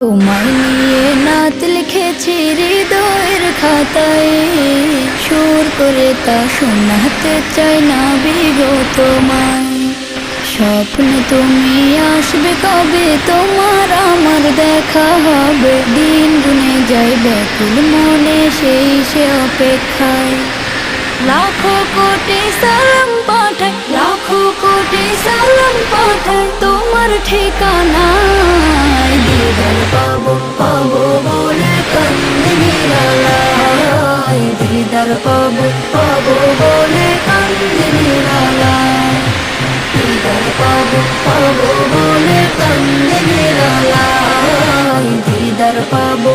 তোমায় নিয়ে নাত লিখেছি হৃদয়ের খাতায়, সুর করে তা শোনাতে চাই না বিগত তোমায়। স্বপ্নে তুমি আসবে কবে, তোমার আমার দেখা হবে, দিন গুনে যাই ব্যাকুল মনে সেই সে অপেক্ষায়। লাখো কোটি সালাম পাঠাই, লাখো কোটি সালাম পাঠাই তোমার ঠিকানায়। দিদার পাবো পাবো বলে কান্দে নিরালায়, দিদার পাবো পাবো বলে কান্দে নিরালায়, দিদার পাবো পাবো বলে কান্দে নিরালায়, দিদার পাবো